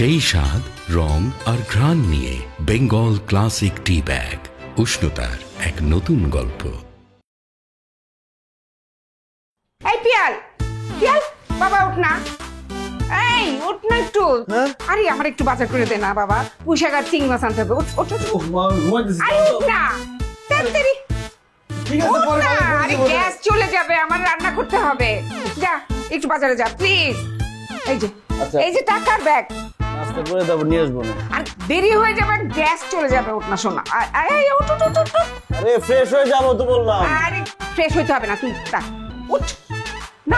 সেই স্বাদ, রং আর ঘ্রাণ নিয়ে বেঙ্গল ক্লাসিক টি ব্যাগ, উষ্ণতার এক নতুন গল্প। এই পিয়াল, পিয়াল বাবা উঠ না, এই উঠ না একটু। আরে আমার একটু বাজার করে দে না বাবা, পুঁইশাক আর চিংড়ি মাছ আনতে হবে। উঠ উঠ উঠ। আরে উঠ না, তাড়াতাড়ি উঠ না। আরে গ্যাস চলে যাবে, আমার রান্না করতে হবে। যা একটু বাজারে যা প্লিজ। এই যে টাকার ব্যাগ নাস্তা করে তারপর নিয়ে আসবো না। আর দেরি হয়ে যাবে, গ্যাস চলে যাবে। উঠ না শোনা। আরে উঠ উঠ উঠ উঠ। আরে ফ্রেশ হয়ে যাবো তো বললাম। আরে ফ্রেশ হইতে হবে না, তুই উঠ না।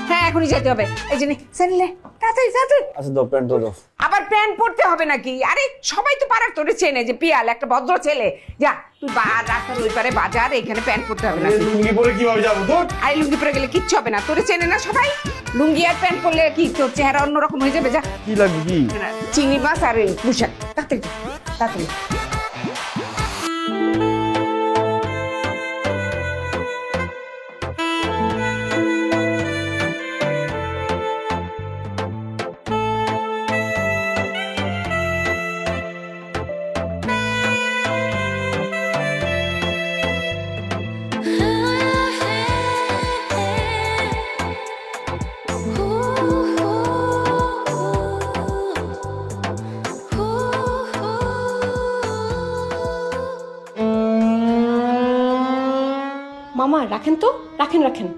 হ্যাঁ এখনই যেতে হবে। এই যে স্যান্ডেল তাড়াতাড়ি তাড়াতাড়ি। আচ্ছা দাও প্যান্ট দাও। আবার প্যান্ট পরতে হবে নাকি? আরে সবাই তো পাড়ার তোরে চেনে যে পিয়াল একটা ভদ্র ছেলে। যা তুই রাস্তার ওই পারে বাজার, এখানে প্যান্ট পরতে হবে না। লুঙ্গি পরে কিভাবে যাবো তোর? আরে লুঙ্গি পরে গেলে কিচ্ছু হবে না, তোরে চেনে না সবাই। লুঙ্গি আর প্যান্ট পরলে কি তোর চেহারা অন্যরকম হয়ে যাবে। যা কি লাগবে কি? চিংড়ি মাছ আর পুঁইশাক তাড়াতাড়ি তাড়াতাড়ি। মামা রাখেন তো, রাখেন রাখেন।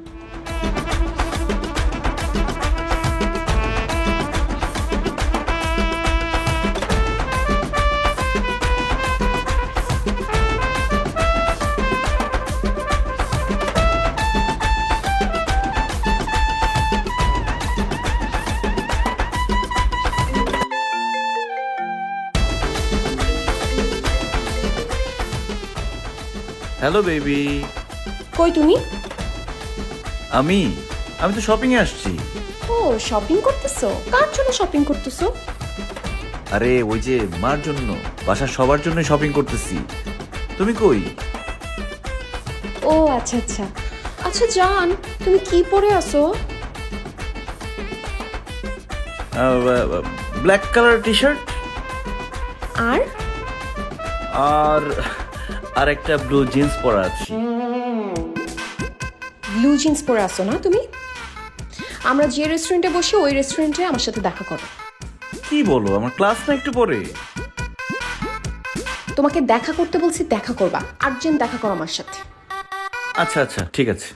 Hello baby. কই তুমি? আমি তো শপিং এ আসছি। ও শপিং করতেছো? কার জন্য শপিং করতেছো? আরে ওই যে মার জন্য, বাসার সবার জন্য শপিং করতেছি। তুমি কই? ও আচ্ছা আচ্ছা আচ্ছা জান, তুমি কি পরে আসো? ব্ল্যাক কালার টি শার্ট আর আর আর একটা ব্লু জিন্স পরা আছে। ব্লু জিন্স পরে আসো না তুমি? আমরা যে রেস্টুরেন্টে বসে ওই রেস্টুরেন্টে আমার সাথে দেখা করো। কি বলো, আমার ক্লাস না একটু পরে? তোমাকে দেখা করতে বলছি, দেখা করবা। আর্জেন্ট দেখা করো আমার সাথে। আচ্ছা আচ্ছা ঠিক আছে।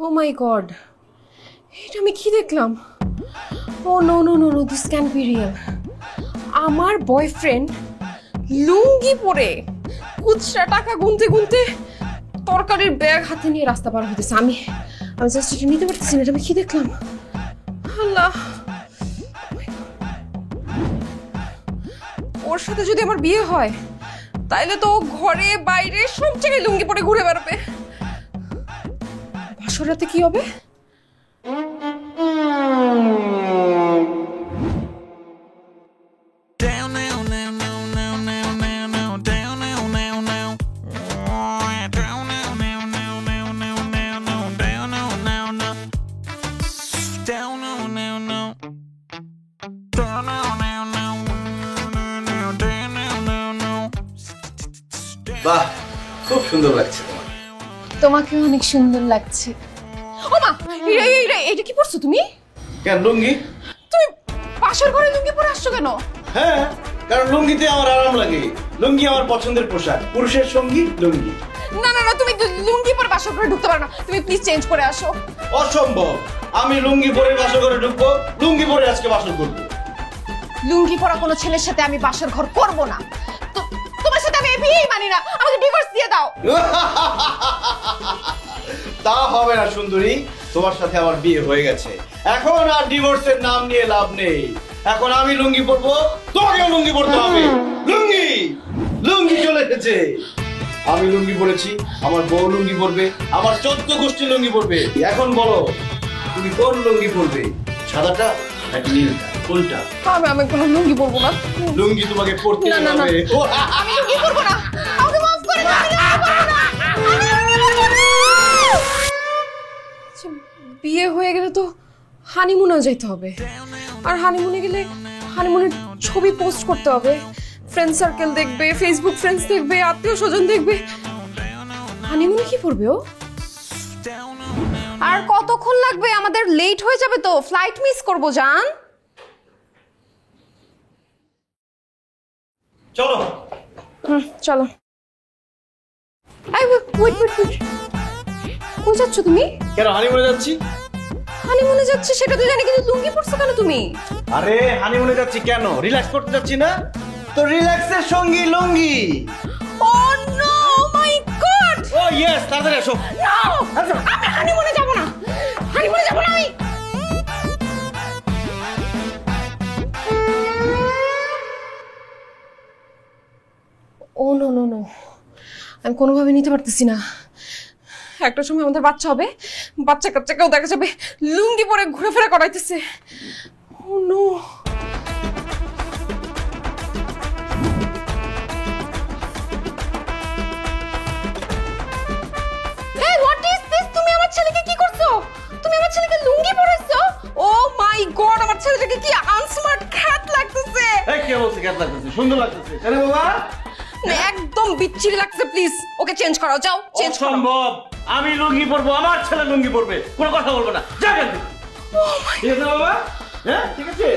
ও মাই গড, এটা আমি কি দেখলাম? Oh no no no no, this can be real. আমার বয়ফ্রেন্ড লুঙ্গি পরে খুচরা টাকা গুনতে গুনতে তরকারির ব্যাগ হাতে নিয়ে রাস্তা পার হইতেছে। আমি জাস্ট এটা নিতে পারতেছি না। এটা আমি কি দেখলাম? আল্লাহ, ওর সাথে যদি আমার বিয়ে হয় তাইলে তো ঘরে বাইরে সব জায়গায় লুঙ্গি পরে ঘুরে বেড়াবে। বাসর রাতে কি হবে? বাহ, খুব সুন্দর লাগছে তোমার। তোমাকে অনেক সুন্দর লাগছে। ও মা, এইটা কি পরছো তুমি? কেন লুঙ্গি? তুমি বাসর ঘরে লুঙ্গি পরে আসছো কেন? হ্যাঁ, কারণ লুঙ্গিতে আমার আরাম লাগে। লুঙ্গি আমার পছন্দের পোশাক, পুরুষের সঙ্গী লুঙ্গি। না না না, তুমি লুঙ্গি পরে বাসর ঘরে ঢুকতে পারো না। তুমি প্লিজ চেঞ্জ করে আসো। অসম্ভব, আমি লুঙ্গি পরে বাসর ঘরে ঢুকবো। লুঙ্গি পরে আজকে বাসর করবো। লুঙ্গি পরা কোনো ছেলের সাথে আমি বাসর ঘর করব না। তো তোমার সাথে আমি বিয়েই মানি না। আমাকে ডিভোর্স দিয়ে দাও। তা হবে না সুন্দরী, তোমার সাথে আমার বিয়ে হয়ে গেছে। এখন আর ডিভোর্সের নাম নিয়ে লাভ নেই। এখন আমি লুঙ্গি পরবো, তোমাকেও লুঙ্গি পরতে হবে। লুঙ্গি লুঙ্গি চলে এসেছে। আমি লুঙ্গি পরেছি, আমার বউ লুঙ্গি পরবে, আমার 14 গোষ্ঠী লুঙ্গি পরবে। এখন বলো তুমি কোন লুঙ্গি পরবে? সাদাটা নাকি নীলটা? কোনটা? আমি কোনো লুঙ্গি পরবো না। লুঙ্গি তোমাকে পরতে না, না, না। হবে। আমি লুঙ্গি পরবো না। আমাকে মাফ করে দাও, আমি লুঙ্গি পরবো না। আচ্ছা, বিয়ে হয়ে গেলে তো হানিমুনেও যেতে হবে, আর হানিমুনে গেলে হানিমুনের ছবি পোস্ট করতে হবে। ফ্রেন্ড সার্কেল দেখবে, ফেসবুক ফ্রেন্ডস দেখবে, আত্মীয় স্বজন দেখবে। হানিমুনে কি পড়বে ও? আর কতক্ষণ লাগবে? আমাদের লেট হয়ে যাবে তো, ফ্লাইট মিস করবো জান। চলো। চলো। ওয়েট, কই যাচ্ছ তুমি? কেন হানিমুনে যাচ্ছি? হানিমুনে যাচ্ছে সেটা তো জানি, কিন্তু লুঙ্গি পরছো কেন তুমি? আরে হানিমুনে যাচ্ছি কেন? রিল্যাক্স করতে যাচ্ছি না? তো রিল্যাক্সের সঙ্গী লুঙ্গি। ও নো মাই গড! ও ইয়েস, তাড়াতাড়ি এসো। আমি হানিমুনে যাব না। হানিমুনে যাব না আমি। ও নো নো নো, আমি কোনোভাবে নিতে পারতেছি না। একটা সময় আমাদের বাচ্চা হবে, বাচ্চা কাচ্চাকেও দেখা যাবে লুঙ্গি পরে ঘোরাফেরা করাইতেছে। ও no. Hey, what is this? তুমি আমার ছেলেকে কি করছো? তুমি আমার ছেলেকে লুঙ্গি পরাইছো? ও মাই গড, আমার ছেলেটাকে কি আনস্মার্ট খ্যাত লাগতেছে। এই কে বলছে কেমন লাগতেছে? সুন্দর লাগতেছে। আরে বাবা, একদম বিচ্ছিরি লাগছে, প্লিজ ওকে চেঞ্জ করাও, যাও চেঞ্জ করো। অসম্ভব। আমি লুঙ্গি পরবো, আমার ছেলে লুঙ্গি পরবে, কোনো কথা বলবো না। যা এখান থেকে। ঠিক আছে বাবা? হ্যাঁ ঠিক আছে,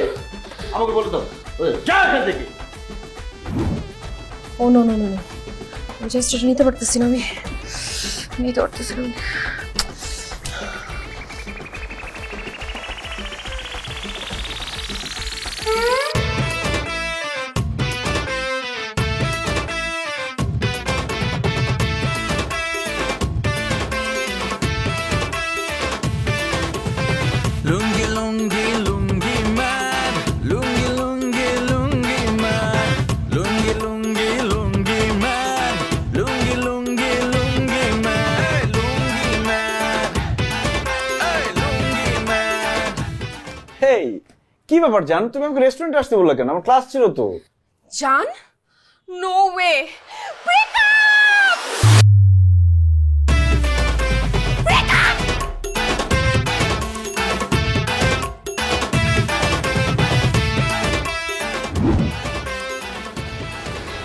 আমাকে বলে দাও। যা এখান থেকে। ও নো নো নো নো, আমি জাস্ট এটা নিতে পারতেছি না, আমি নিতে পারতেছি না। Lungi, lungi, lungi man. Lungi, lungi, lungi man. Lungi, lungi, lungi man. Lungi, lungi, lungi man. Hey, lungi man. Hey, lungi man. হেই, কি ব্যাপার জান? তুমি আমাকে রেস্টুরেন্টে আসতে বললে কেন? আমার ক্লাস ছিল তো। জান, নো ওয়ে, ব্রেক আপ!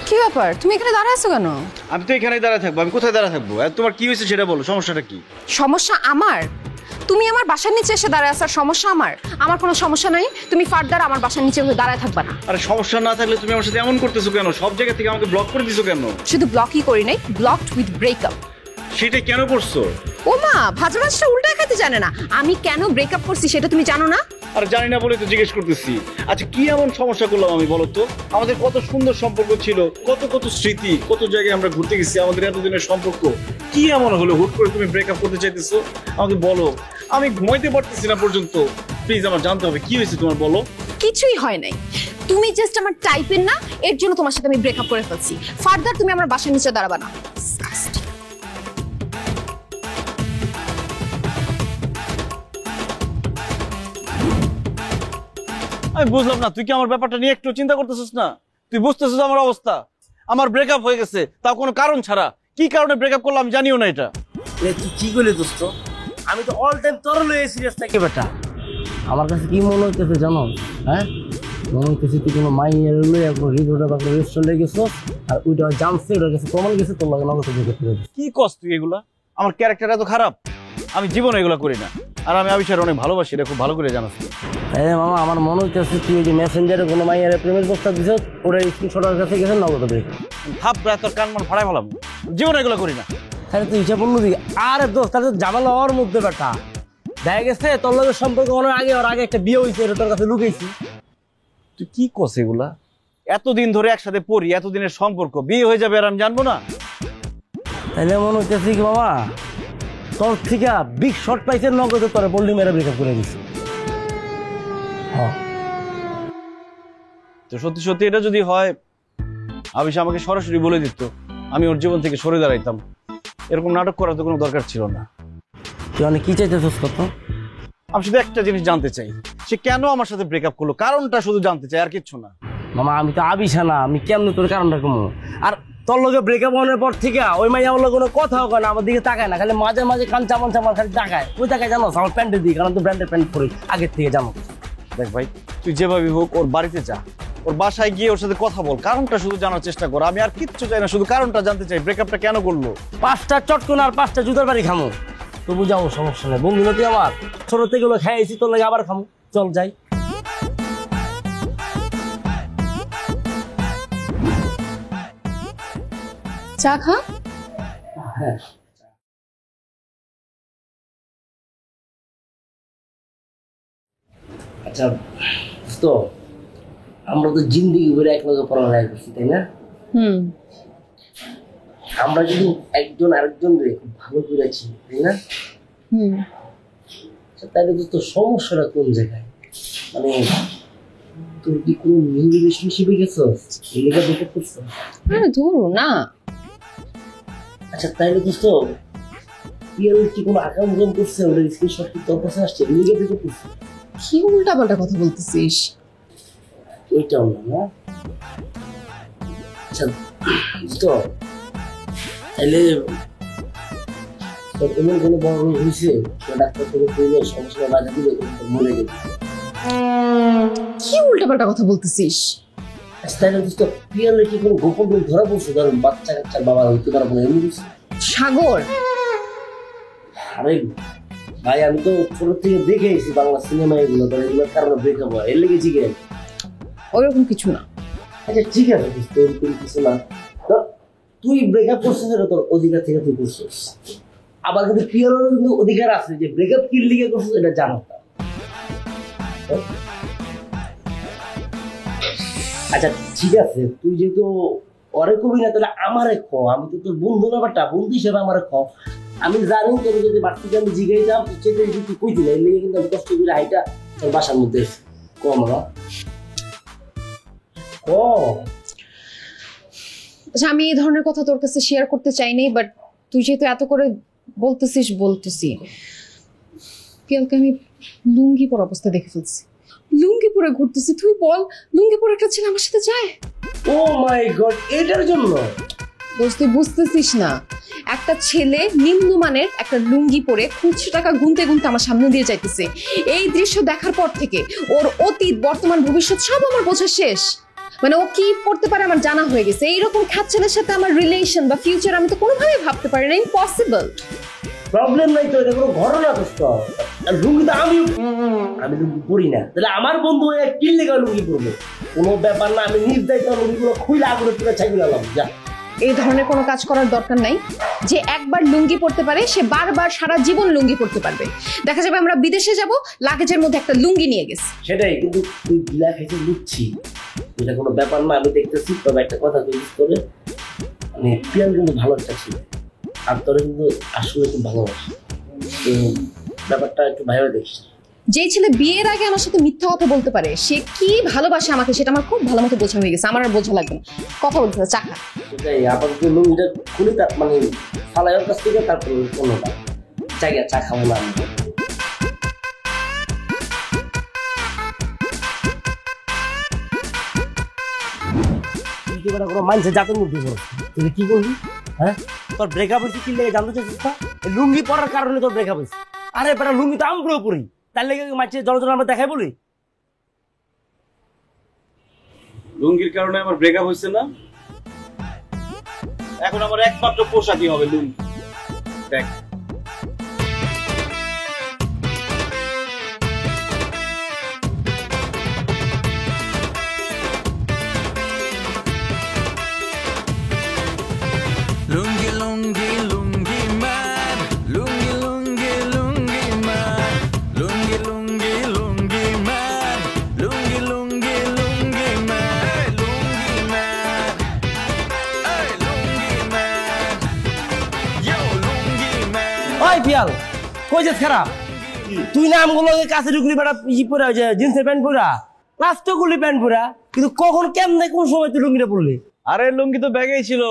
কি ব্যাপার, তুমি এখানে দাঁড়ায় আছো কেন? আমি তো এখানেই দাঁড়ায় থাকবো। আমি কোথায় দাঁড়ায় থাকবো? আর তোমার কি হয়েছে সেটা বলো, সমস্যাটা কি? সমস্যা আমার? তুমি আমার বাসার নিচে এসে দাঁড়ায় আসার সমস্যা আমার? আমার কোনো সমস্যা নাই, তুমি ফার্দার আমার বাসার নিচে হয়ে দাঁড়ায় থাকবা না। আরে সমস্যা না থাকলে তুমি আমার সাথে এমন করতেছো কেন? সব জায়গা থেকে আমাকে ব্লক করে দিছো কেন? শুধু ব্লকই করি নাই, ব্লকড উইথ ব্রেকআপ। সেটা কেন করছো? ও মা, ভাজা মাছটা উল্টায় খেতে জানে না। আমি কেন ব্রেকআপ করছি সেটা তুমি জানো না? আর জানি না বলে তো জিজ্ঞেস করতেছি। আচ্ছা কি এমন সমস্যা করলাম আমি, বলো তো? আমাদের কত সুন্দর সম্পর্ক ছিল, কত কত স্মৃতি, কত জায়গায় আমরা ঘুরতে গেছি, আমাদের এতদিনের সম্পর্ক। কি এমন হলো হুট করে তুমি ব্রেকআপ করতে চাইতেছো? আমাকে বলো, আমি ঘুমাইতে পারতেছি না পর্যন্ত। প্লিজ আমার জানতে হবে কি হয়েছে তোমার, বলো। কিছুই হয় নাই, তুমি জাস্ট আমার টাইপের না, এর জন্য তোমার সাথে আমি ব্রেকআপ করে ফেলছি। ফার্দার তুমি আমার বাসার নিচে দাঁড়াবা না। আমি বুঝলাম না, তুই কি আমার ব্যাপারটা নিয়ে একটু চিন্তা করতেছিস না? তুই বুঝতেছিস আমার অবস্থা? আমার ব্রেকআপ হয়ে গেছে, তাও কোনো কারণ ছাড়া। কি কারণে ব্রেকআপ করলাম আমি জানিও না এটা। তুই কি করলি দোস্ত? আমি তো অল টাইম তোর লয়ে সিরিয়াস থাকি বেটা। আমার কাছে কি মনে হইতেছে জানো? হ্যাঁ, মনে হইতেছে তুই কোনো মাইয়ের লয়ে কোনো রিজোর্টে বা কোনো রেস্টুরেন্টে গেছিস, আর ওইটা জানছে, ওটা গেছে প্রমাণ গেছে, তোর লাগে নগদ বিয়ে করতে হবে। কি কস তুই এগুলা? আমার ক্যারেক্টার এত খারাপ? আমি জীবনে এগুলা করি না। আর আমি আবিষার অনেক ভালোবাসি, এটা খুব ভালো করে জানাস তুই। হ্যাঁ মামা, আমার মনে হইতেছে তুই ওই যে মেসেঞ্জারে কোনো মাইয়ের প্রেমের প্রস্তাব দিছ, ওটা স্ক্রিনশটের কাছে গেছে, নগদ বিয়ে। ভাব তোর কান মন ফাড়াই ভালাম, জীবনে এগুলা করি না। তাহলে তুই হিসাব বললো দিকে। আরে দোস্ত, তাহলে তো জামাল হওয়ার মধ্যে বেটা দেখা গেছে তোর লোকের সম্পর্ক অনেক আগে, ওর আগে একটা বিয়ে হয়েছে, এটা তোর কাছে লুকাইছি। তুই কি কস এগুলা? এতদিন ধরে একসাথে পড়ি, এতদিনের সম্পর্ক, বিয়ে হয়ে যাবে আর আমি জানবো না? তাহলে মনে হইতেছে কি মামা, তোর থেকে বিগ শট পাইছে, নগদে তোর বললি মেরে ব্রেকআপ করে দিছি। তো সত্যি সত্যি এটা যদি হয়, আবিষা আমাকে সরাসরি বলে দিত, আমি ওর জীবন থেকে সরে দাঁড়াইতাম। এরকম নাটক করার তো কোনো দরকার ছিল না। তুই অনেক কি চাইতেছিস কত? আমি শুধু একটা জিনিস জানতে চাই, সে কেন আমার সাথে ব্রেকআপ করলো, কারণটা শুধু জানতে চাই, আর কিচ্ছু না। মামা আমি তো আবিসা না, আমি কেমন তোর কারণটা কমো? আর তোর লোকে ব্রেকআপ হওয়ার পর থেকে ওই মাইয়া আমার কোনো কথাও কয় না, আমার দিকে তাকায় না, খালি মাঝে মাঝে কান চামন চামন খালি তাকায়। ওই তাকায় জানো আমার প্যান্টের দিকে, কারণ তো ব্র্যান্ডের প্যান্ট পরি আগের থেকে জানো। দেখ ভাই, তুই যেভাবে হোক ওর বাড়িতে যা, ওর বাসায় গিয়ে ওর সাথে কথা বল, কারণটা শুধু জানার চেষ্টা কর। আমি আর কিচ্ছু চাই না, শুধু কারণটা জানতে চাই, ব্রেকআপটা কেন করলো। 5টা চটকন আর 5টা জুতার বাড়ি খামো, তবু যাও সমস্যা নেই। বন্ধু না তুই আমার, ছোট থেকে গুলো খাইছি, তোর লাগে আবার খামো, চল যাই। চা খা। হ্যাঁ আচ্ছা তো আমরা তো জিন্দিগি ভরে এক লগে পড়ালেখা করছি, তাই না? আমরা যদি একজন আরেকজন খুব ভালো করেছি, তাই না? তাহলে তো সমস্যাটা কোন জায়গায়? মানে তোর কি কোনো নিউ রিলেশনশিপে গেছস? এই লেগে ব্রেকআপ করছো? আরে ধরো না। আচ্ছা তাইলে দোস্ত ইয়ার কি কোনো আকাম করছে? ওদের স্ক্রিনশট কি তোর কাছে আসছে? এই লেগে ব্রেকআপ করছো? কি উল্টাপাল্টা কথা বলতেছিস? ওইটাও না। আচ্ছা তো তাহলে তোর এমন কোনো বড় রোগ হয়েছে ডাক্তার তোকে বললো সমস্যা বাধা দিলে মরে যাবে? কি উল্টাপাল্টা কথা বলতেছিস? আচ্ছা তাহলে দোস্ত পিয়ালের কি কোনো গোপন রোগ ধরা পড়ছে? ধরেন বাচ্চা কাচ্চার বাবা হইতে পারবো না এমনি কিছু? সাগর আরে ভাই আমি তো ছোট থেকে দেখে এসেছি বাংলা সিনেমা, এগুলো ধর এগুলোর কারণে ব্রেকআপ হয়, এর লেগে জিজ্ঞেস। ওরকম কিছু না। আচ্ছা ঠিক আছে তোর কিছু না, তো তুই ব্রেকআপ করছিস এটা তোর অধিকার থেকে তুই করছিস। আবার কিন্তু পিয়ারেরও কিন্তু অধিকার আছে যে ব্রেকআপ কি লিগে করছিস এটা জানো। আচ্ছা ঠিক আছে তুই যেহেতু অরে কবি না, তাহলে আমারে খ, আমি তো তোর বন্ধু না, বাটা বন্ধু হিসেবে আমারে খ। আমি জানি তোর যদি বাড়তিকে আমি জিগাই যাম সেটা তুই কই দিলে, এর লেগে কিন্তু আমি কষ্ট করে হাইটা তোর বাসার মধ্যে কম না ক। আচ্ছা আমি এই ধরনের কথা তোর কাছে শেয়ার করতে চাইনি, বাট তুই যেহেতু এত করে বলতেছি। পিয়ালকে আমি লুঙ্গি পরা অবস্থা দেখে ফেলছি, লুঙ্গি পরে ঘুরতেছি। তুই বল লুঙ্গি পরে একটা ছেলে আমার সাথে যায়? ও মাই গড, এটার জন্য? দোস্ত তুই বুঝতেছিস না, একটা ছেলে নিম্নমানের একটা লুঙ্গি পরে খুচরো টাকা গুনতে গুনতে আমার সামনে দিয়ে যাইতেছে। এই দৃশ্য দেখার পর থেকে ওর অতীত বর্তমান ভবিষ্যৎ সব আমার বোঝা শেষ। মানে ও কি করতে পারে আমার জানা হয়ে গেছে। এইরকম খ্যাত ছেলের সাথে আমার রিলেশন বা ফিউচার আমি তো কোনোভাবেই ভাবতে পারি না, ইম্পসিবল। প্রবলেম নাই তো, এটা কোনো ঘটনা দোস্ত। লুঙ্গি তো আমি লুঙ্গি পরি না, তাহলে আমার বন্ধু কিনলে গেল লুঙ্গি পরবো? কোনো ব্যাপার না, আমি নির্দায়িত লুঙ্গিগুলো খুইলে আগুনে পুরো ছাই গেলাম। যা এই ধরনের কোনো কাজ করার দরকার নাই। যে একবার লুঙ্গি পরতে পারে সে বারবার সারা জীবন লুঙ্গি পরতে পারবে। দেখা যাবে আমরা বিদেশে যাব, লাগেজের মধ্যে একটা লুঙ্গি নিয়ে গেছি। সেটাই, কিন্তু তুই গিলা খাইতে লুচ্ছি, এটা কোনো ব্যাপার না। আমি দেখতেছি, তবে একটা কথা তুই করে, মানে পিয়াল কিন্তু ভালো একটা ছিল, আর তোরা কিন্তু আসলে খুব ভালোবাসি। তো ব্যাপারটা একটু ভাইভাবে দেখিস। যে ছেলে বিয়ের আগে আমার সাথে মিথ্যা কথা বলতে পারে সে কি ভালোবাসে আমাকে সেটা আমার খুব ভালো মতো বোঝা হয়ে গেছে। আমার আর বোঝা লাগবে না, কথা বলতে চা খা। সেটাই, আপাতত লুঙ্গিটা খুলি, তার মানে ফালাইয়ের কাছ থেকে তারপরে অন্যটা জায়গা চা খাবো না। কোনো মানুষের জাতের মধ্যে তুই কি করবি? হ্যাঁ তোর ব্রেকআপ হয়েছে কি লেগে জানতে চাইছিস? লুঙ্গি পরার কারণে তোর ব্রেকআপ হয়েছে। আরে বেটা লুঙ্গি তো আমরাও পরি, তার লেগে মাঝে জল আমরা দেখাই বলি। লুঙ্গির কারণে আমার ব্রেকআপ হয়েছে না? এখন আমার একমাত্র পোশাকই হবে লুঙ্গি। দেখ Lungi, lungi, lungi man. Lungi, lungi, lungi man. Lungi, lungi, lungi man. Lungi, lungi, lungi man. Hey, lungi man. Hey, lungi man. Yo, lungi man. ওই পিয়াল কই যাস খারাপ? তুই না আমগুলো কাছে ঢুকলি বেটা ই পরে যে জিন্সের প্যান্ট পরা, প্লাস্টিক গুলি প্যান্ট পরা, কিন্তু কখন কেমনে কোন সময় তুই লুঙ্গিটা পরলি? আরে লুঙ্গি তো ব্যাগেই ছিল,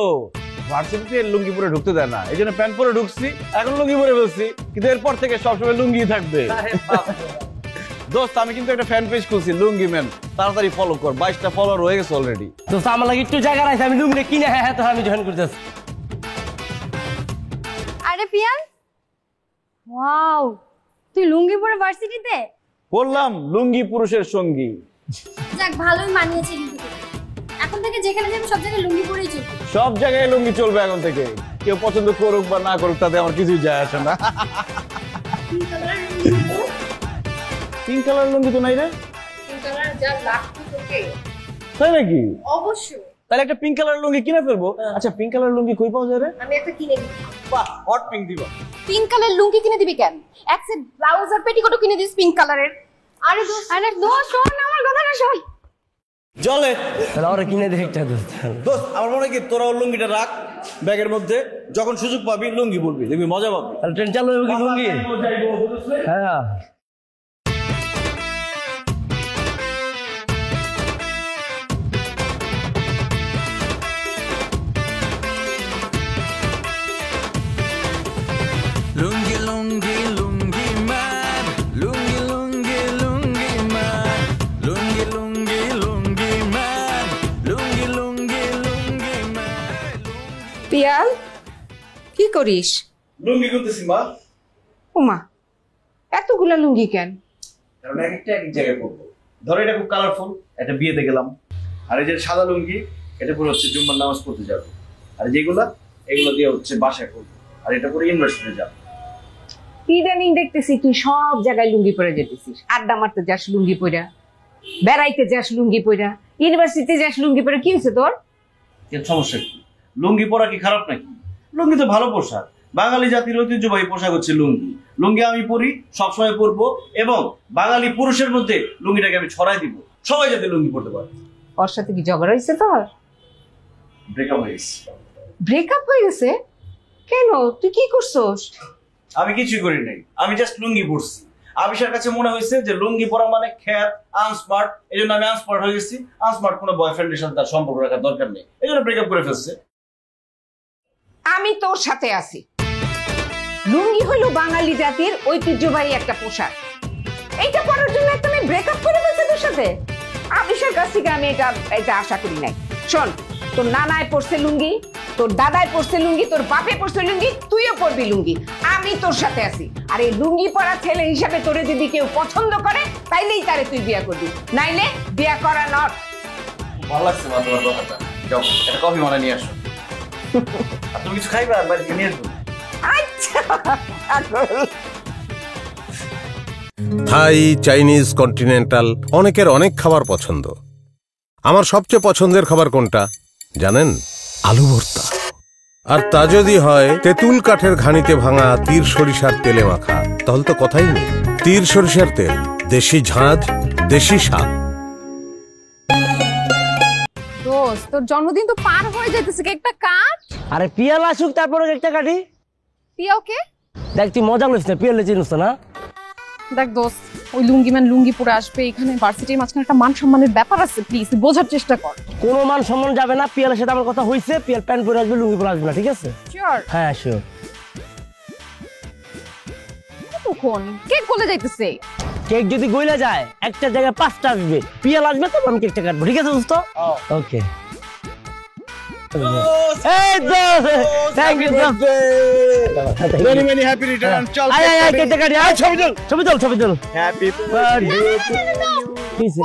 ভার্সিটিতে লুঙ্গি পরে ঢুকতে দেয় না, এই জন্য প্যান্ট পরে ঢুকছি, এখন লুঙ্গি পরে বসছি, কিন্তু এরপর থেকে সবসময় লুঙ্গি থাকবে। দোস্ত আমি কিন্তু একটা ফ্যান পেজ খুলছি, লুঙ্গি ম্যান, তাড়াতাড়ি ফলো কর, 22টা ফলোয়ার হয়ে গেছে অলরেডি। দোস্ত আমার লাগে একটু জায়গা রাখছে, আমি লুঙ্গিটা কিনে হ্যাঁ তো আমি জয়েন করতেছি। আরে পিয়াল, ওয়াও, তুই লুঙ্গি পরে ভার্সিটিতে? বললাম লুঙ্গি পুরুষের সঙ্গী। যাক, ভালোই মানিয়েছে কিন্তু তোকে। এখন থেকে যেখানে যাবি সব জায়গায় লুঙ্গি পরেই চলবি। সব জায়গায় লুঙ্গি চলবে এখন থেকে, কেউ পছন্দ করুক বা না করুক তাতে আমার কিছুই যায় আসে না। পিঙ্ক কালার লুঙ্গি তো নাই রে। পিঙ্ক কালার যা লাগতো তোকে। তাই নাকি? অবশ্যই। তাহলে একটা পিঙ্ক কালার লুঙ্গি কিনে ফেলবো। আচ্ছা পিঙ্ক কালার লুঙ্গি কই পাওয়া যায় রে? আমি একটা কিনে দিই। বাহ, হট পিঙ্ক দিবা। পিঙ্ক কালার লুঙ্গি কিনে দিবি কেন? এক সেট ব্লাউজ আর পেটিকোটও কিনে দিস পিঙ্ক কালারের। আরে দোস্ত শোন আমার কথাটা শোন। চলে তাহলে ওরা কিনে দিই একটা দোস্ত। দোস্ত আমার মনে হয় কি তোরা ওর লুঙ্গিটা রাখ ব্যাগের মধ্যে, যখন সুযোগ পাবি লুঙ্গি পরবি, দেখবি মজা পাবি। তাহলে ট্রেন চালু হবে কি লুঙ্গি? হ্যাঁ Lungi, lungi, lungi man. Lungi, lungi, lungi man. Lungi, lungi, lungi man. Lungi, lungi, lungi man. Piyal কি করিস? লুঙ্গি কিনতেছি মা। ওমা, এতগুলা লুঙ্গি কেন? কারণ এক একটা এক জায়গায় পরবো। ধরো এটা খুব কালারফুল, একটা বিয়েতে গেলাম। আর এই যে সাদা লুঙ্গি, এটা পরে হচ্ছে জুম্মার নামাজ পড়তে যাবো। আর যেগুলা এগুলো দিয়ে হচ্ছে বাসায় করবো। আর এটা পরে ইউনিভার্সিটিতে যাবো। ইদানিং দেখতেছি তুই সব জায়গায় লুঙ্গি পরে যেতেছিস, আড্ডা মারতে যাস লুঙ্গি পরা, বেড়াইতে যাস লুঙ্গি পরা, ইউনিভার্সিটিতে যাস লুঙ্গি পরা, কি হয়েছে তোর? সমস্যা কি? লুঙ্গি পরা কি খারাপ নাকি? লুঙ্গি তো ভালো পোশাক, বাঙালি জাতির ঐতিহ্যবাহী পোশাক হচ্ছে লুঙ্গি। লুঙ্গি আমি পরি, সবসময় পরবো, এবং বাঙালি পুরুষের মধ্যে লুঙ্গিটাকে আমি ছড়াই দিব, সবাই যাতে লুঙ্গি পরতে পারে। ওর সাথে কি ঝগড়া হয়েছে তোর? ব্রেকআপ হয়ে গেছে। ব্রেকআপ হয়ে গেছে? কেন, তুই কি করছস? আমি কিছুই করি নাই, আমি জাস্ট লুঙ্গি পরছি। আবিষার কাছে মনে হয়েছে যে লুঙ্গি পরা মানে খ্যাত, আনস্মার্ট, এই জন্য আমি আনস্মার্ট হয়ে গেছি। আনস্মার্ট কোনো বয়ফ্রেন্ডের সাথে তার সম্পর্ক রাখার দরকার নেই, এই জন্য ব্রেকআপ করে ফেলছে। আমি তোর সাথে আছি। লুঙ্গি হলো বাঙালি জাতির ঐতিহ্যবাহী একটা পোশাক, এইটা পরার জন্য তুমি ব্রেকআপ করে ফেলছে তোর সাথে? আবিষার কাছ থেকে আমি এটা আশা করি নাই। শোন, তোর নানায় পরছে লুঙ্গি, তোর দাদায় পরছে লুঙ্গি, তোর বাপে পরছে লুঙ্গি, তুইও পরবি লুঙ্গি। আমি তোর সাথে আছি। আর এই লুঙ্গি পরা ছেলে হিসাবে তোরে যদি কেউ পছন্দ করে তাইলেই তারে তুই বিয়ে করবি, নাইলে বিয়ে করা নট। ভালো লাগছে মা তোমার কথাটা। যাও একটা কফি বানায় নিয়ে আসো। আর তুমি কিছু খাইবা? বাড়িতে নিয়ে আসবো। আচ্ছা, থাই, চাইনিজ, কন্টিনেন্টাল, অনেকের অনেক খাবার পছন্দ। আমার সবচেয়ে পছন্দের খাবার কোনটা জানেন? আলু ভর্তা। আর তা যদি হয় তেঁতুল কাঠের ঘানিতে ভাঙা তীর সরিষার তেলে মাখা, তাহলে তো কথাই নেই। তীর সরিষার তেল, দেশি ঝাঁজ, দেশি স্বাদ। দোস্ত, তোর জন্মদিন তো পার হয়ে যাইতেছে, কেকটা কাট। আরে পিয়াল আসুক তারপরে একটা কাটি। পিয়া ওকে? দেখ তুই মজা লইস না, পিয়ালে চিনিস না। দেখ দোস্ত, ওই লুঙ্গি ম্যান লুঙ্গি পরে আসবে, এখানে ভার্সিটির মাঝখানে একটা মান সম্মানের ব্যাপার আছে, প্লিজ বোঝার চেষ্টা কর। কোনো মান সম্মান যাবে না, পিয়ালের সাথে আমার কথা হয়েছে, পিয়াল প্যান্ট পরে আসবে, লুঙ্গি পরে আসবে না, ঠিক আছে? শিওর? হ্যাঁ শিওর। কখন কেক গলে যাইতেছে? কেক যদি গইলা যায় একটা জায়গায় 5টা আসবে, পিয়াল আসবে তো আমি কেকটা কাটবো, ঠিক আছে দোস্ত? ওকে। এই দোস্ত, থ্যাংক ইউ দোস্ত। Many many happy return. চল আয় আয় আয়, কেকটা কাটি। আয় ছবি তুল, ছবি তুল, ছবি তুল। Happy birthday.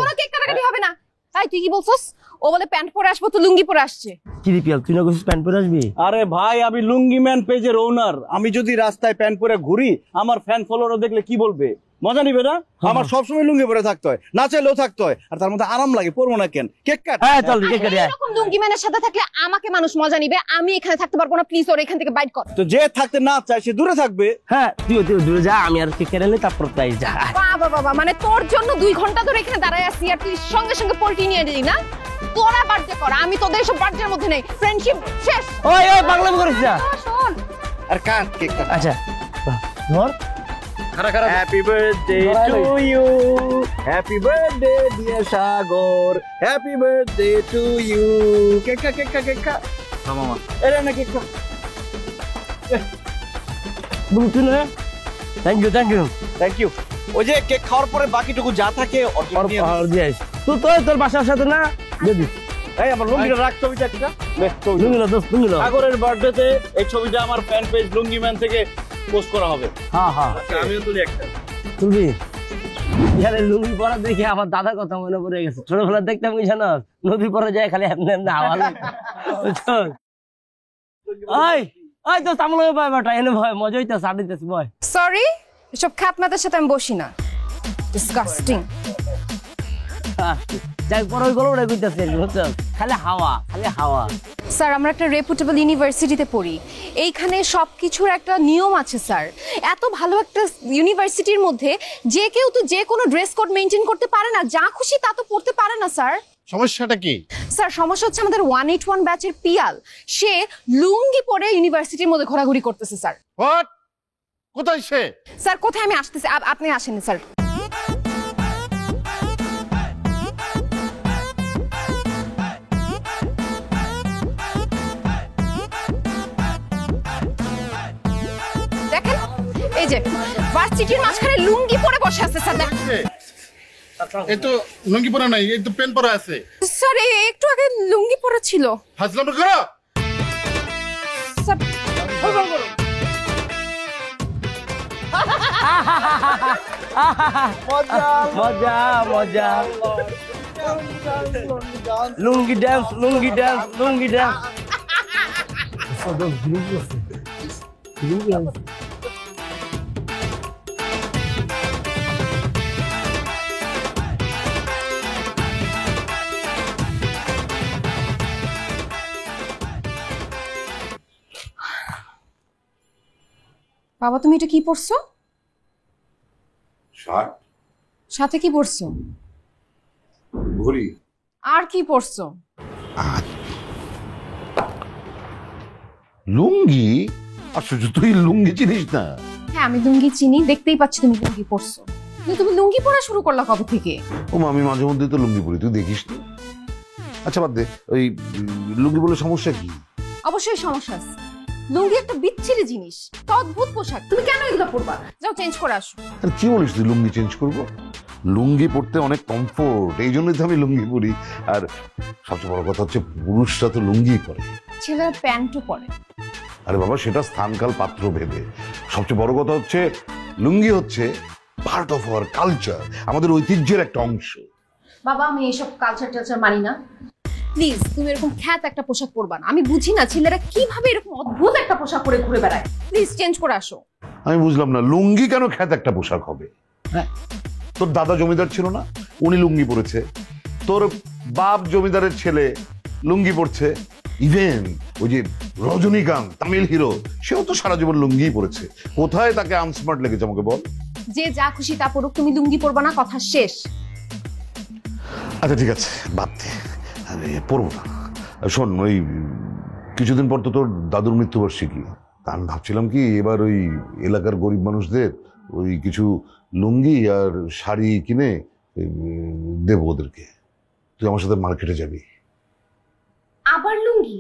কোনো কেক কাটাকাটি হবে না। এই তুই কি বলছস? ও বলে প্যান্ট পরে আসবো, তো লুঙ্গি পরে আসছে। কি রে পিয়াল, তুই না কইছিস প্যান্ট পরে আসবি? আরে ভাই, আমি লুঙ্গি ম্যান পেজের ওনার। আমি যদি রাস্তায় প্যান্ট পরে ঘুরি, আমার ফ্যান ফলোয়ার দেখলে কি বলবে? মজা নিবে না? আমার সবসময় লুঙ্গি পরে থাকতে হয়, না চাইলেও থাকতে হয়, আর তার মধ্যে আরাম লাগে। পরবো না কেন? Cake cut. হ্যাঁ চল কেক কাটি। আয়। এরকম লুঙ্গি ম্যানের সাথে থাকলে আমাকে মানুষ মজা নিবে, আমি এখানে থাকতে পারবো না, প্লিজ ওর এখান থেকে বাইট কর। তো যে থাকতে না চায় সে দূরে থাকবে। হ্যাঁ তুই দূরে যা, আমি আর কেক কেটে নিই, তারপর তাই যা। বাবা বাবা, মানে তোর জন্য 2 ঘন্টা ধরে এখানে দাঁড়ায় আছি, আর তুই সঙ্গে সঙ্গে পোল্টি নিয়ে দিলি না? তোরা বার্থডে কর, আমি তোদের সব বার্থডের মধ্যে নেই। ফ্রেন্ডশিপ শেষ। ওই ওই পাগলামি করিস না। শোন, আর কাট কেক কাট। আচ্ছা ধর। Happy birthday to you, happy birthday dear Sagar, happy birthday to you. Cake cut, cake cut, cake cut. মামা এরে নাকি বুঝছো না? Thank you thank you. ওই যে কেক খাওয়ার পরে বাকিটুকু যা থাকে তুই তো তোর বাসার সাথে না যদি এই আমার লুঙ্গিটা রাখ ছবিটা একটা লুঙ্গি না দোস্ত লুঙ্গি না সাগরের বার্থডেতে এই ছবিটা আমার ফ্যান পেজ লুঙ্গি ম্যান থেকে পোস্ট করা হবে। হ্যাঁ আমিও তুলি একটা। তুলবি? এখানে লুঙ্গি পরা দেখে আমার দাদার কথা মনে পড়ে গেছে। ছোটবেলা দেখতাম কি জানো, নদীর পরে যায় খালি এমনি এমনি হাওয়া বুঝছো? ওই দোস্ত আমার ভয় বেটা এনে ভয় মজা হইতেছে আড়িতেছে ভয়। সরি, এসব খ্যাতনাদের সাথে আমি বসি না। ডিসগাস্টিং। যাই পরে ওই গল্পটা কইতাছে বুঝছো, খালি হাওয়া। স্যার আমরা একটা রেপুটেবল ইউনিভার্সিটিতে পড়ি, এইখানে সবকিছুর একটা নিয়ম আছে স্যার। এত ভালো একটা ইউনিভার্সিটির মধ্যে যে কেউ তো যে কোনো ড্রেস কোড মেনটেন করতে পারে না, যা খুশি তা তো পড়তে পারে না স্যার। সমস্যাটা কি? স্যার সমস্যা হচ্ছে আমাদের 181 ব্যাচের পিয়াল, সে লুঙ্গি পরে ইউনিভার্সিটির মধ্যে ঘোরাঘুরি করতেছে স্যার। হোয়াট? কোথায় সে? স্যার কোথায় আমি আসতেছি, আপনি আসেন স্যার। দেখেন এই যে ভার্সিটির মাঝখানে লুঙ্গি পরে বসে আছে স্যার। এই তো লুঙ্গি পরা নাই, এই তো প্যান্ট পরা আছে। স্যার একটু আগে লুঙ্গি পরা ছিল। হাজলাম করো স্যার মজা লুঙ্গি ড্যান্স বাবা তুমি এটা কি পরছো? শার্ট, সাথে কি পরছো? ঘড়ি। আর কি পরছো? লুঙ্গি? আশ্চর্য, তুই লুঙ্গি চিনিস না? হ্যাঁ আমি লুঙ্গি চিনি, দেখতেই পাচ্ছি তুমি লুঙ্গি পরছো। কিন্তু তুমি লুঙ্গি পরা শুরু করলা কবে থেকে? ও মা, আমি মাঝে মধ্যে তো লুঙ্গি পরি, তুই দেখিস না? আচ্ছা বাদ দে, ওই লুঙ্গি বলে সমস্যা কি? অবশ্যই সমস্যা আছে। লুঙ্গি একটা বিচ্ছিরি জিনিস, একটা অদ্ভুত পোশাক, তুমি কেন এগুলো পরবা? যাও চেঞ্জ করে আসো। আরে কি বলিস তুই, লুঙ্গি চেঞ্জ করবো? লুঙ্গি পরতে অনেক কমফোর্ট, এই জন্যই তো আমি লুঙ্গি পরি। আর সবচেয়ে বড় কথা হচ্ছে পুরুষরা তো লুঙ্গি পরে, ছেলেরা প্যান্টও পরে। আরে বাবা সেটা স্থানকাল পাত্র ভেদে। সবচেয়ে বড় কথা হচ্ছে লুঙ্গি হচ্ছে পার্ট অফ আওয়ার কালচার, আমাদের ঐতিহ্যের একটা অংশ। বাবা আমি এইসব কালচার টালচার মানি না, প্লিজ তুমি এরকম খ্যাত একটা পোশাক পরবা না। আমি বুঝি না ছেলেরা কিভাবে এরকম অদ্ভুত একটা পোশাক পরে ঘুরে বেড়ায়। প্লিজ চেঞ্জ করে আসো। আমি বুঝলাম না, লুঙ্গি কেন খ্যাত একটা পোশাক হবে? হ্যাঁ, তোর দাদা জমিদার ছিল না, উনি লুঙ্গি পরেছে। তোর বাপ জমিদারের ছেলে লুঙ্গি পরছে। ইভেন ওই যে রজনীকান্ত তামিল হিরো, সেও তো সারা জীবন লুঙ্গি পরেছে। কোথায় তাকে আনস্মার্ট লেগেছে আমাকে বল? যে যা খুশি তা পড়ুক, তুমি লুঙ্গি পরবা না, কথা শেষ। আচ্ছা ঠিক আছে, বাদ দে, আরে পরবো না। শোন, ওই কিছুদিন পর তো তোর দাদুর মৃত্যুবার্ষিকী, তা আমি ভাবছিলাম কি এবার ওই এলাকার গরিব মানুষদের ওই কিছু লুঙ্গি আর শাড়ি কিনে দেবো ওদেরকে। তুই আমার সাথে মার্কেটে যাবি। আবার লুঙ্গি?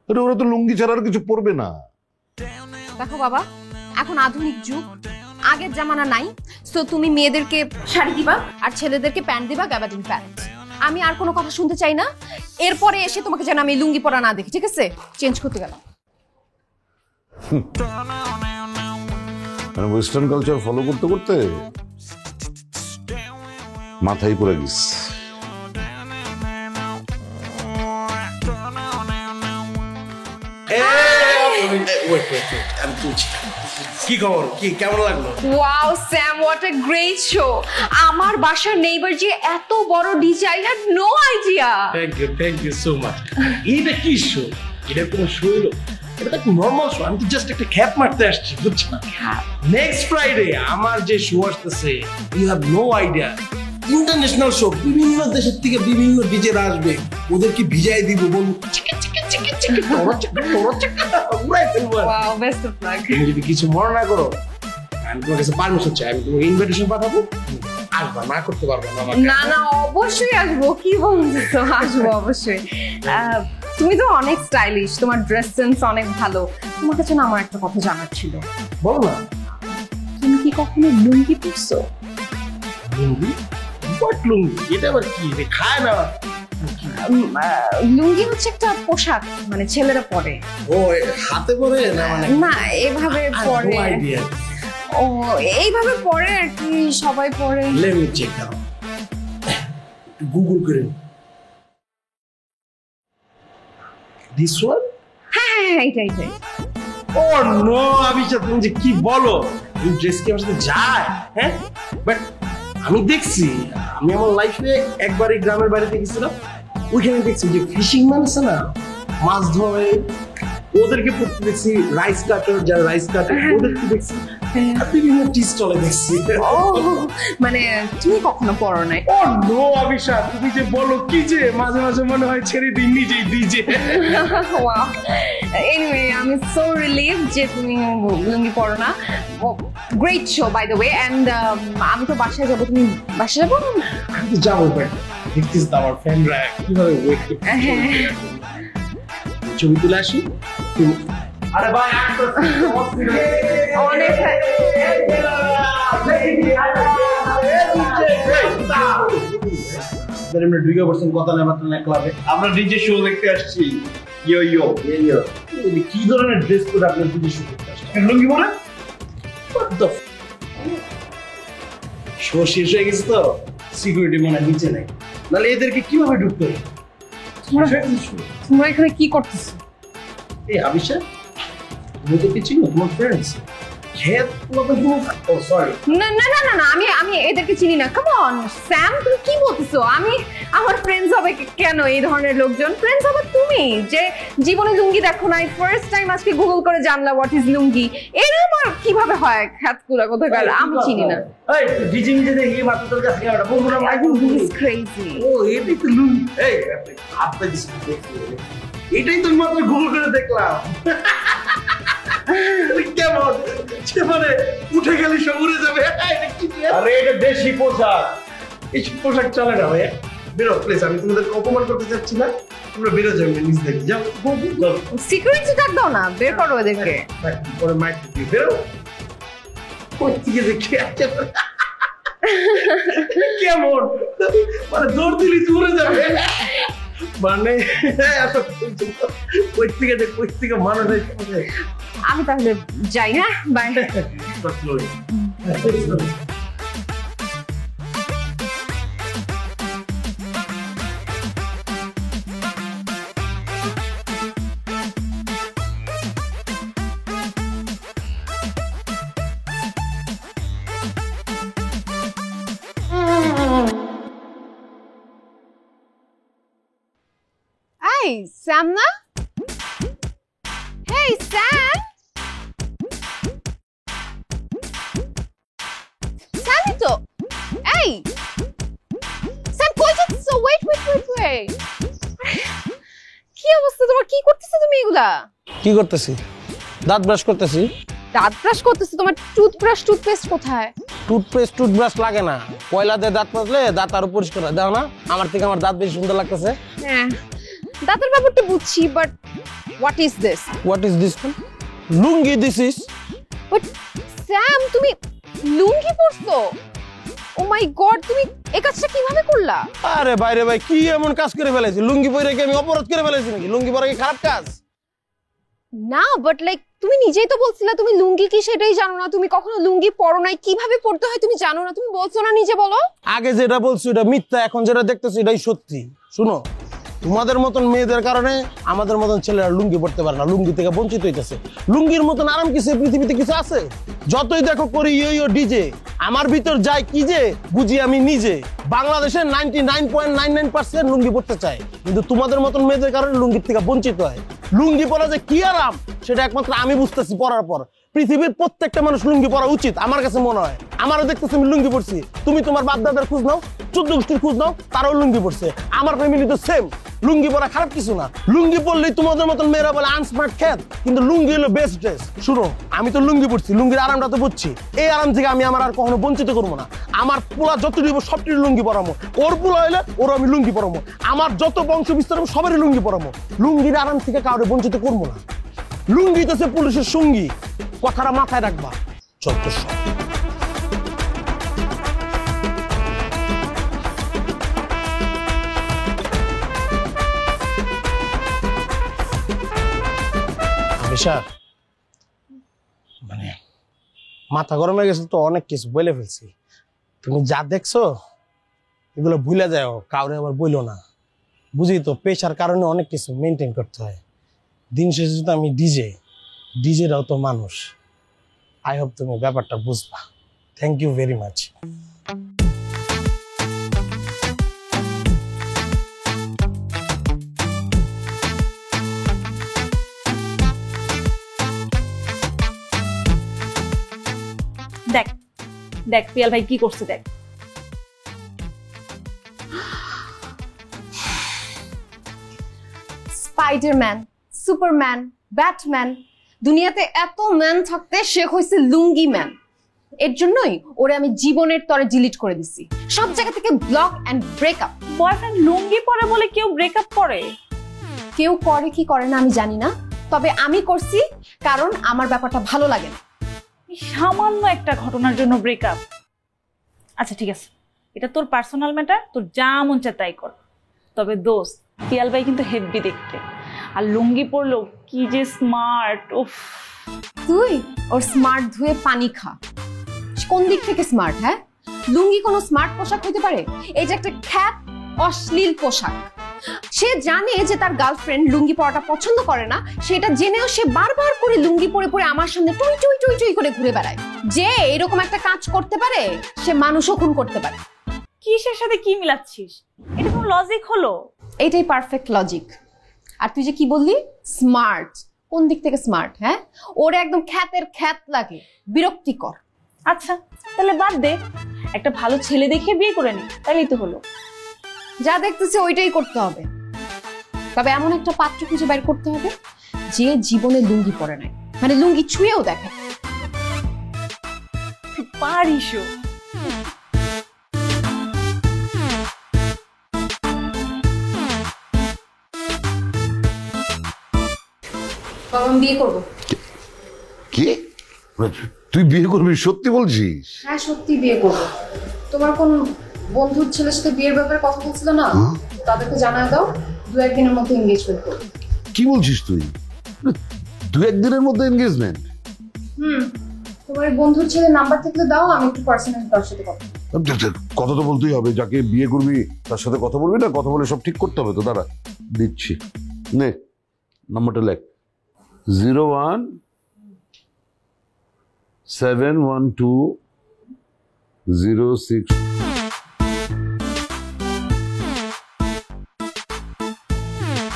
আরে ওরা তো লুঙ্গি ছাড়া আর কিছু পরবে না। দেখো বাবা, এখন আধুনিক যুগ, আগের জামানা নাই। সো তুমি মেয়েদেরকে শাড়ি দিবা আর ছেলেদেরকে প্যান্ট দিবা, গ্যাবার্ডিন প্যান্ট। আমি আর কোনো কথা শুনতে চাই না। এরপরে এসে তোমাকে যেন আমি লুঙ্গি পরা না দেখি, ঠিক আছে? চেঞ্জ করতে গেলাম। মানে ওয়েস্টার্ন কালচার ফলো করতে করতে মাথায় পড়ে গেছে। কি খবর, কি কেমন লাগলো? Wow Sam, what a great show. আমার বাসার নেইবার যে এত বড় DJ, I had no idea. Thank you so much. এটা কি শো? এটা কোনো শো হলো? এটা তো একটা নরমাল শো, আমি তো জাস্ট একটা খ্যাপ মারতে আসছি, বুঝছো না? নেক্সট ফ্রাইডে আমার যে শো আসতেছে, you have no idea. International show, বিভিন্ন দেশের থেকে বিভিন্ন ডিজে আসবে, ওদেরকে ভিজাই দিব, বলবো চিকেন চিকেন চিকেন চিকেন উড়াই ফেলবো। Wow, best of luck. তুমি যদি কিছু মনে না করো, আমি তোমার কাছে পারমিশন চাই, আমি তোমাকে ইনভিটেশন পাঠাবো, আসবা, না করতে পারবো না। না না, অবশ্যই আসবো, কি বলছো, আসবো অবশ্যই। তুমি তো অনেক স্টাইলিশ, তোমার ড্রেস সেন্স অনেক ভালো। তোমার কাছে না আমার একটা কথা জানার ছিল। বল না। তুমি কি কখনো লুঙ্গি পরছো? লুঙ্গি? হোয়াট লুঙ্গি? এটা আবার কি রে? খায় না। লুঙ্গি হচ্ছে একটা পোশাক, মানে ছেলেরা পরে। ও হাতে পরে না মানে? না, এভাবে পরে। ও এইভাবে পরে আর কি, সবাই পরে। Let me check out. Google করে। This one? হ্যাঁ, এইটাই। ও নো আবিশা, তুমি যে কি বলো, এই ড্রেস কি আমার সাথে যায়? হ্যাঁ, বাট আমি দেখছি, আমি আমার লাইফে একবারই গ্রামের বাড়িতে গেছিলাম, ওইখানে দেখছি যে ফিশিং ম্যান আছে না, মাছ ধরে, ওদেরকে পড়তে দেখছি, রাইস কাটার, যারা রাইস কাটার ওদেরকে দেখছি, আর বিভিন্ন টি স্টলে দেখছি। ও মানে তুমি কখনো পরো নাই? ও নো আবিশা, তুমি যে বলো কি যে মাঝে মাঝে মনে হয় ছেড়ে দিই, নিজেই ডিজে। ওয়াও, এনিওয়ে আমি সো রিলিভ যে তুমি লুঙ্গি পরো না। Great show by the way. And আমি তো বাসায় যাবো, তুমি বাসায় যাবো? আমি তো যাবো, বাট দেখতেছি তো আমার ফ্রেন্ডরা কিভাবে ওয়েট করছে। ছবি তুলে আসি। আরে ভাই অনেক কথা নেই ক্লাবে, আমরা ডিজে শো দেখতে আসছি। কি ধরনের ড্রেস কোড আপনার ডিজে শো করতে আসছেন? লুঙ্গি পরে শো শেষ হয়ে গেছে তো, সিকিউরিটি মনে হয় নিচে নেই, নাহলে এদেরকে কিভাবে ঢুকতে হবে? তোমরা এখানে কি করতেছো? এই আবিশা, তুমি তো কিছু না, তোমার ফ্রেন্ডস খেত মতো। ও সরি, না, আমি এদেরকে চিনি না। কাম অন স্যাম, তুমি কি বলতেছো? আমার ফ্রেন্ডস হবে কেন এই ধরনের লোকজন? ফ্রেন্ডস হবে তুমি, যে জীবনে লুঙ্গি দেখো নাই, ফার্স্ট টাইম আজকে গুগল করে জানলা হোয়াট ইজ লুঙ্গি। এরকম আর কিভাবে হয়? খ্যাতকুলা কোথাকার, আমি চিনি না। এই ডিজে নিজে দেখি মাত্র তোর কাছে ওটা বন্ধুরা I think he is crazy. ও এটাই তো লুঙ্গি। এই আপনি দেখছি, এটাই তো মাত্র গুগল করে দেখলাম। কেমন মানে উঠে গেলে সব উড়ে যাবে? আরে এটা দেশি পোশাক, এইসব পোশাক চলে না ভাই। বেরো প্লিজ, আমি তোমাদেরকে অপমান করতে চাচ্ছি না, তোমরা বেরো যাবে নিজ দেখি। যাও সিকিউরিটি ডাক দাও না, বের করো এদেরকে। পরে মাইক দিয়ে বেরো। ওই দিকে দেখে কেমন মানে দৌড় দিলি উড়ে যাবে, মানে ওই থেকে মানুষ। আমি তাহলে যাই, হ্যাঁ বাই। এই স্যাম না? হেই স্যাম, স্যামই তো। এই স্যাম, কই যাচ্ছ? ওয়েট, কি অবস্থা তোমার? কি করতেছো তুমি এগুলা? কি করতেছি? দাঁত ব্রাশ করতেছি। দাঁত ব্রাশ করতেছো? তোমার টুথব্রাশ টুথপেস্ট কোথায়? টুথব্রাশ লাগে না, কয়লা দিয়ে দাঁত মাজলে দাঁত আরো পরিষ্কার হয়। দেখো না আমার থেকে আমার দাঁত বেশি সুন্দর লাগতেছে। হ্যাঁ, দাঁতের ব্যাপারটা বুঝছি, but what is this? What is this? Lungi this is. But Sam, তুমি লুঙ্গি পরছো? ও মাই গড, তুমি এই কাজটা কিভাবে করলা? আরে বাইরে ভাই, কি এমন কাজ করে ফেলেছি? লুঙ্গি পরে কি আমি অপরাধ করে ফেলেছি নাকি? লুঙ্গি পরা কি খারাপ কাজ? না, বাট লাইক তুমি নিজেই তো বলছিলা তুমি লুঙ্গি কি সেটাই জানো না, তুমি কখনো লুঙ্গি পরো নাই, কিভাবে পরতে হয় তুমি জানো না, তুমি বলছো না নিজে? বলো। আগে যেটা বলছো এটা মিথ্যা, এখন যেটা দেখতেছি এটাই সত্যি। শুনো, তোমাদের মতন মেয়েদের কারণে আমাদের মতন ছেলেরা লুঙ্গি পড়তে পারে না, লুঙ্গি থেকে বঞ্চিত হইতেছে। লুঙ্গির মতন আরাম কিছু পৃথিবীতে কিছু আছে? যতই দেখো করি ইয়ো ডিজে, আমার ভিতর যায় কি যে বুঝি আমি নিজে। বাংলাদেশের 99.99% লুঙ্গি পড়তে চায়, কিন্তু তোমাদের মতন মেয়েদের কারণে লুঙ্গির থেকে বঞ্চিত হয়। লুঙ্গি পরা যে কি আরাম সেটা একমাত্র আমি বুঝতেছি পরার পর। পৃথিবীর প্রত্যেকটা মানুষ লুঙ্গি পরা উচিত আমার কাছে মনে হয়। আমারও দেখতেছি আমি লুঙ্গি পরছি, তুমি তোমার বাপ দাদার খোঁজ নাও, 14 গোষ্ঠীর খোঁজ নাও, তারাও লুঙ্গি পরছে। আমার ফ্যামিলি তো সেম। লুঙ্গি পরা খারাপ কিছু না, লুঙ্গি পরলেই তোমাদের মতন মেয়েরা বলে আনস্মার্ট খ্যাত, কিন্তু লুঙ্গি হলো বেস্ট ড্রেস। শুনো, আমি তো লুঙ্গি পরছি, লুঙ্গির আরামটা তো বুঝছি, এই আরাম থেকে আমি আমার আর কখনো বঞ্চিত করবো না। আমার পোলা যত দিব সবটির লুঙ্গি পরামো, ওর পোলা হইলে ওরও আমি লুঙ্গি পরামো, আমার যত বংশ বিস্তার হবে সবারই লুঙ্গি পরামো। লুঙ্গির আরাম থেকে কাউকে বঞ্চিত করবো না। লুঙ্গি তো সে পুলিশের সঙ্গী, কথাটা মাথায় রাখবা। যত সব মানে মাথা গরম হয়ে গেছে তো, অনেক কিছু বলে ফেলছি। তুমি যা দেখছো এগুলো ভুলে যাও, কাউরে আবার বইলো না। বুঝি তো, পেশার কারণে অনেক কিছু মেনটেন করতে হয়। দিন শেষে তো আমি ডিজেরাও তো মানুষ। আই হোপ তুমি ব্যাপারটা বুঝবা। Thank you very much. দেখ দেখ পিয়াল ভাই কি করছে দেখ। স্পাইডারম্যান, সুপারম্যান, ব্যাটম্যান, দুনিয়াতে এত ম্যান থাকতে সে হয়েছে লুঙ্গি ম্যান। এর জন্যই ওরে আমি জীবনের তরে ডিলিট করে দিছি, সব জায়গা থেকে block and breakup. Boyfriend lungi পরে বলে কেউ ব্রেকআপ করে? কেউ করে কি করে না আমি জানি না, তবে আমি করছি কারণ আমার ব্যাপারটা ভালো লাগে না। সামান্য একটা ঘটনার জন্য ব্রেকআপ? আচ্ছা ঠিক আছে, এটা তোর পার্সোনাল ম্যাটার, তোর যা মন চায় তাই কর। তবে দোস্ত, পিয়াল ভাই কিন্তু হেভি দেখতে, আর লুঙ্গি পরলো কি যে স্মার্ট। উফ, তুই ওর স্মার্ট ধুয়ে পানি খা। কোন দিক থেকে স্মার্ট? হ্যাঁ, লুঙ্গি কোনো স্মার্ট পোশাক হতে পারে? এই যে একটা খ্যাত অশ্লীল পোশাক। সে জানে যে তার গার্লফ্রেন্ড লুঙ্গি পরাটা পছন্দ করে না, সেটা জেনেও সে বারবার করে লুঙ্গি পরে পরে আমার সামনে টুই টুই টুই টুই করে ঘুরে বেড়ায়। যে এরকম একটা কাজ করতে পারে সে মানুষও খুন করতে পারে। কিসের সাথে কি মিলাচ্ছিস? এটা কোনো লজিক হলো? এটাই পারফেক্ট লজিক। আর তুই যে কি বললি স্মার্ট, কোন দিক থেকে স্মার্ট? হ্যাঁ, ওরে একদম খ্যাতের খ্যাত লাগে, বিরক্তিকর। আচ্ছা তাহলে বাদ দে, একটা ভালো ছেলে দেখে বিয়ে করে নি, তাহলেই তো হলো। যা দেখতেছে ওইটাই করতে হবে, তবে এমন একটা পাত্র খুঁজে বের করতে হবে যে জীবনে লুঙ্গি পরে নাই, মানে লুঙ্গি ছুঁয়েও দেখে। পারিসও। বাবা, আমি বিয়ে করবো। কি? তুই বিয়ে করবি? সত্যি বলছিস? হ্যাঁ সত্যি বিয়ে করবো। তোমার কোন বন্ধুর ছেলের সাথে বিয়ের ব্যাপারে কথা বলছিল না, তাদেরকে জানায় দাও, 2-1 দিনের মধ্যে এনগেজমেন্ট করবো। কি বলছিস তুই? 2-1 দিনের মধ্যে এনগেজমেন্ট? তোমার বন্ধুর ছেলের নাম্বার থাকলে দাও, আমি একটু পার্সোনালি তার সাথে কথা। কথা তো বলতেই হবে, যাকে বিয়ে করবি তার সাথে কথা বলবি না? কথা বলে সব ঠিক করতে হবে তো। দাঁড়া দিচ্ছি, নে নাম্বারটা লেখ। 0171206।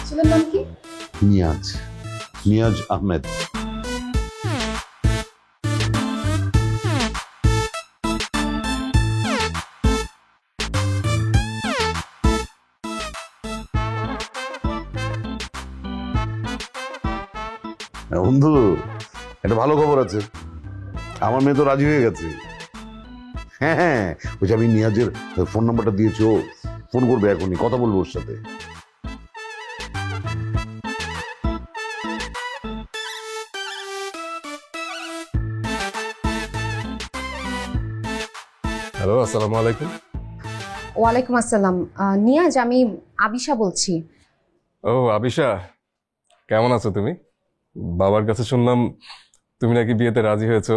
ছেলের নাম কি? নিয়াজ আহমেদ। বন্ধু, একটা ভালো খবর আছে, আমার মেয়ে তো রাজি হয়ে গেছে। হ্যাঁ, ওই যে আমি নিয়াজের ফোন নাম্বারটা দিয়েছি, ও ফোন করবে এখনই, কথা বলবো ওর সাথে। হ্যালো, আসসালামু আলাইকুম। ওয়ালাইকুম আসসালাম। নিয়াজ, আমি আবিশা বলছি। ও আবিশা, কেমন আছো তুমি? বাবার কাছে শুনলাম তুমি নাকি বিয়েতে রাজি হয়েছো,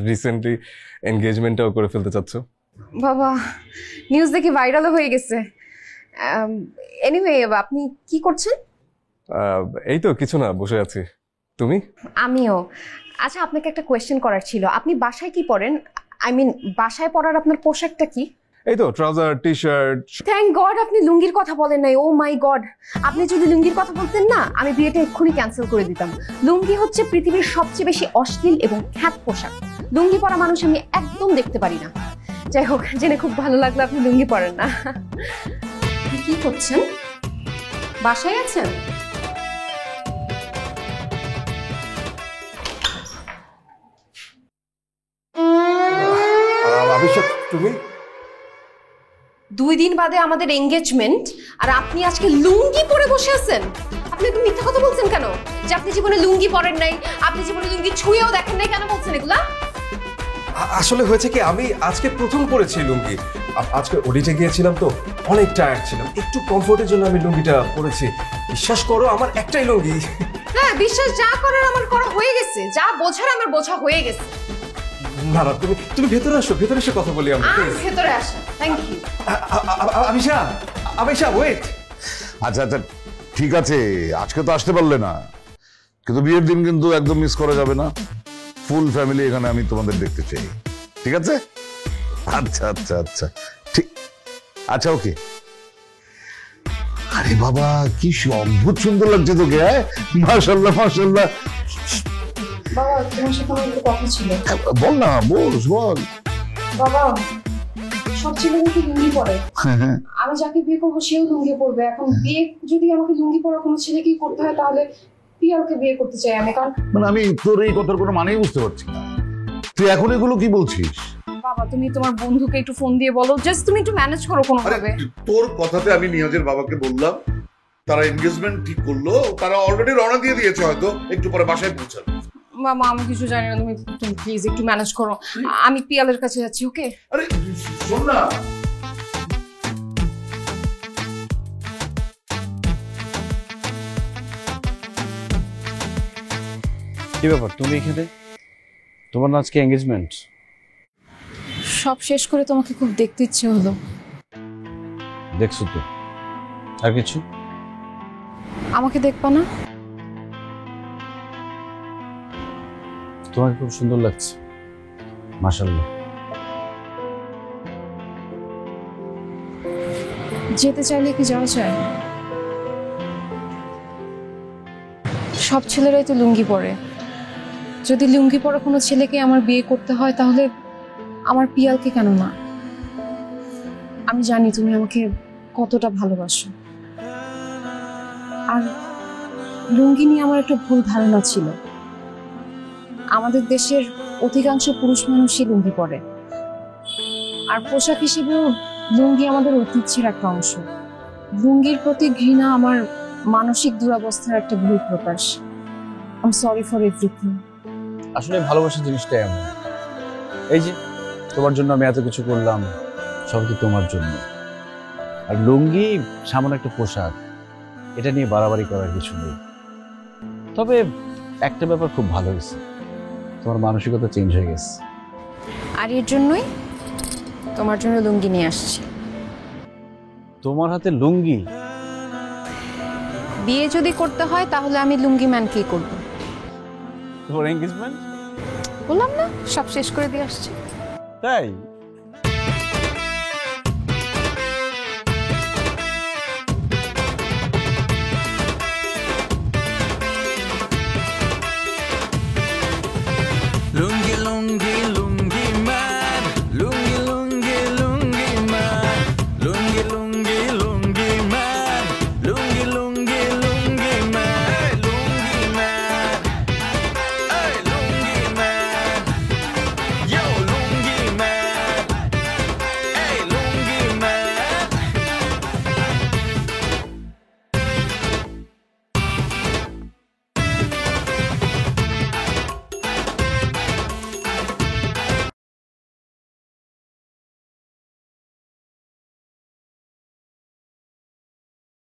রিসেন্টলি এনগেজমেন্টটাও করে ফেলতে চাচ্ছ। বাবা, নিউজ দেখি ভাইরাল হয়ে গেছে। এনিওয়ে, আপনি কি করছেন? এই তো কিছু না, বসে আছি। তুমি? আমিও। আচ্ছা, আপনাকে একটা কোয়েশ্চেন করার ছিল। আপনি বাসায় কি পরেন? আই মিন, বাসায় পরার আপনার পোশাকটা কি? এই তো trouser, T shirt. Thank god আপনি লুঙ্গির কথা বলেন নাই। ও মাই গড, আপনি যদি লুঙ্গির কথা বলতেন না, আমি বিয়েটা এক্ষুনি ক্যান্সেল করে দিতাম। লুঙ্গি হচ্ছে পৃথিবীর সবচেয়ে বেশি অশ্লীল এবং খ্যাত পোশাক। লুঙ্গি পরা মানুষ আমি একদম দেখতে পারি না। যাই হোক, জেনে খুব ভালো লাগলো আপনি লুঙ্গি পরেন না। আপনি কি করছেন? বাসায় আছেন? তুমি 2 দিন বাদে আমাদের এঙ্গেজমেন্ট, আর আপনি আজকে লুঙ্গি পরে বসে আছেন। আপনি একটু মিথ্যা কথা বলছেন কেন? যে আপনি জীবনে লুঙ্গি পরেন নাই, আপনি জীবনে লুঙ্গি ছুঁয়েও দেখেন নাই, কেন বলছেন এগুলা? আসলে হয়েছে কি, আমি আজকে প্রথম পরেছি লুঙ্গি। আজকে অডিটে গিয়েছিলাম তো, অনেক টায়ার্ড ছিলাম, একটু কমফোর্টের জন্য আমি লুঙ্গিটা পরেছি। বিশ্বাস করো, আমার একটাই লুঙ্গি। হ্যাঁ, বিশ্বাস যা করার আমার করা হয়ে গেছে, যা বোঝার আমার বোঝা হয়ে গেছে। না না, তুমি ভেতরে আসো, ভেতরে এসে কথা বলি আমরা। ভেতরে আসো। Thank you. আমিষা ওয়েট। আচ্ছা আচ্ছা, ঠিক আছে, আজকে তো আসতে পারলে না, কিন্তু বিয়ের দিন কিন্তু একদম মিস করা যাবে না। ফুল ফ্যামিলি এখানে আমি তোমাদের দেখতে চাই, ঠিক আছে? আচ্ছা আচ্ছা আচ্ছা, ঠিক, আচ্ছা ওকে। আরে বাবা, কি অদ্ভুত সুন্দর লাগছে তোকে। হ্যাঁ, মাশাআল্লাহ মাশাআল্লাহ। বাবা, তোমার সাথে আমার একটু কথা ছিল। বল না, বল। বাবা, সব ছেলেরা কি লুঙ্গি পরে? আমি যাকে বিয়ে করবো সেও লুঙ্গি পরবে। এখন বিয়ে যদি আমাকে লুঙ্গি পরা কোনো ছেলেকেই করতে হয়, তাহলে পিয়ালকে বিয়ে করতে চাই আমি। কারণ মানে আমি তোর এই কথার কোনো মানেই বুঝতে পারছি না। তুই এখন এগুলো কি বলছিস? বাবা, তুমি তোমার বন্ধুকে একটু ফোন দিয়ে বলো, জাস্ট তুমি একটু ম্যানেজ করো কোনো ভাবে। তোর কথাতে আমি নিয়াজের বাবাকে বললাম, তারা এনগেজমেন্ট ঠিক করলো, তারা অলরেডি রওনা দিয়ে দিয়েছে, হয়তো একটু পরে বাসায় পৌঁছাবে। মামা, আমি কিছু জানি না, তুমি প্লিজ একটু ম্যানেজ করো। আমি পিয়ালের কাছে যাচ্ছি। ওকে? আরে শোন না, কি ব্যাপার তুমি এখানে? তোমার না আজকে এঙ্গেজমেন্ট? সব শেষ করে তোমাকে খুব দেখতে ইচ্ছে হলো। দেখছো তো, আর কিছু? আমাকে দেখবা না? তোমাকে খুব সুন্দর লাগছে, মাশাআল্লাহ। যেতে চাইলে কি যাওয়া যায়? সব ছেলেরাই তো লুঙ্গি পরে। যদি লুঙ্গি পরা কোনো ছেলেকে আমার বিয়ে করতে হয়, তাহলে আমার পিয়ালকে কেন না? আমি জানি তুমি আমাকে কতটা ভালোবাসো। আর লুঙ্গি নিয়ে আমার একটা ভুল ধারণা ছিল। আমাদের দেশের অধিকাংশ পুরুষ মানুষই লুঙ্গি পরে, আর পোশাক হিসেবেও লুঙ্গি আমাদের ঐতিহ্যের একটা অংশ। লুঙ্গির প্রতি ঘৃণা আমার মানসিক দুরবস্থার একটা ভুল প্রকাশ। I am sorry for everything. আসলে ভালোবাসা জিনিসটা এমন, এই যে তোমার জন্য আমি এত কিছু করলাম, সব কি তোমার জন্য। আর লুঙ্গি সামান্য একটা পোশাক, এটা নিয়ে বাড়াবাড়ি করার কিছু নেই। তবে একটা ব্যাপার খুব ভালো হয়েছে, তোমার মানসিকতা চেঞ্জ হয়ে গেছে। আর এর জন্যই তোমার জন্য লুঙ্গি নিয়ে আসছি। তোমার হাতে লুঙ্গি? বিয়ে যদি করতে হয় তাহলে আমি লুঙ্গি ম্যানকেই করব। তোমার এঙ্গেজমেন্ট? বললাম না, সব শেষ করে দিয়ে আসছি। তাই?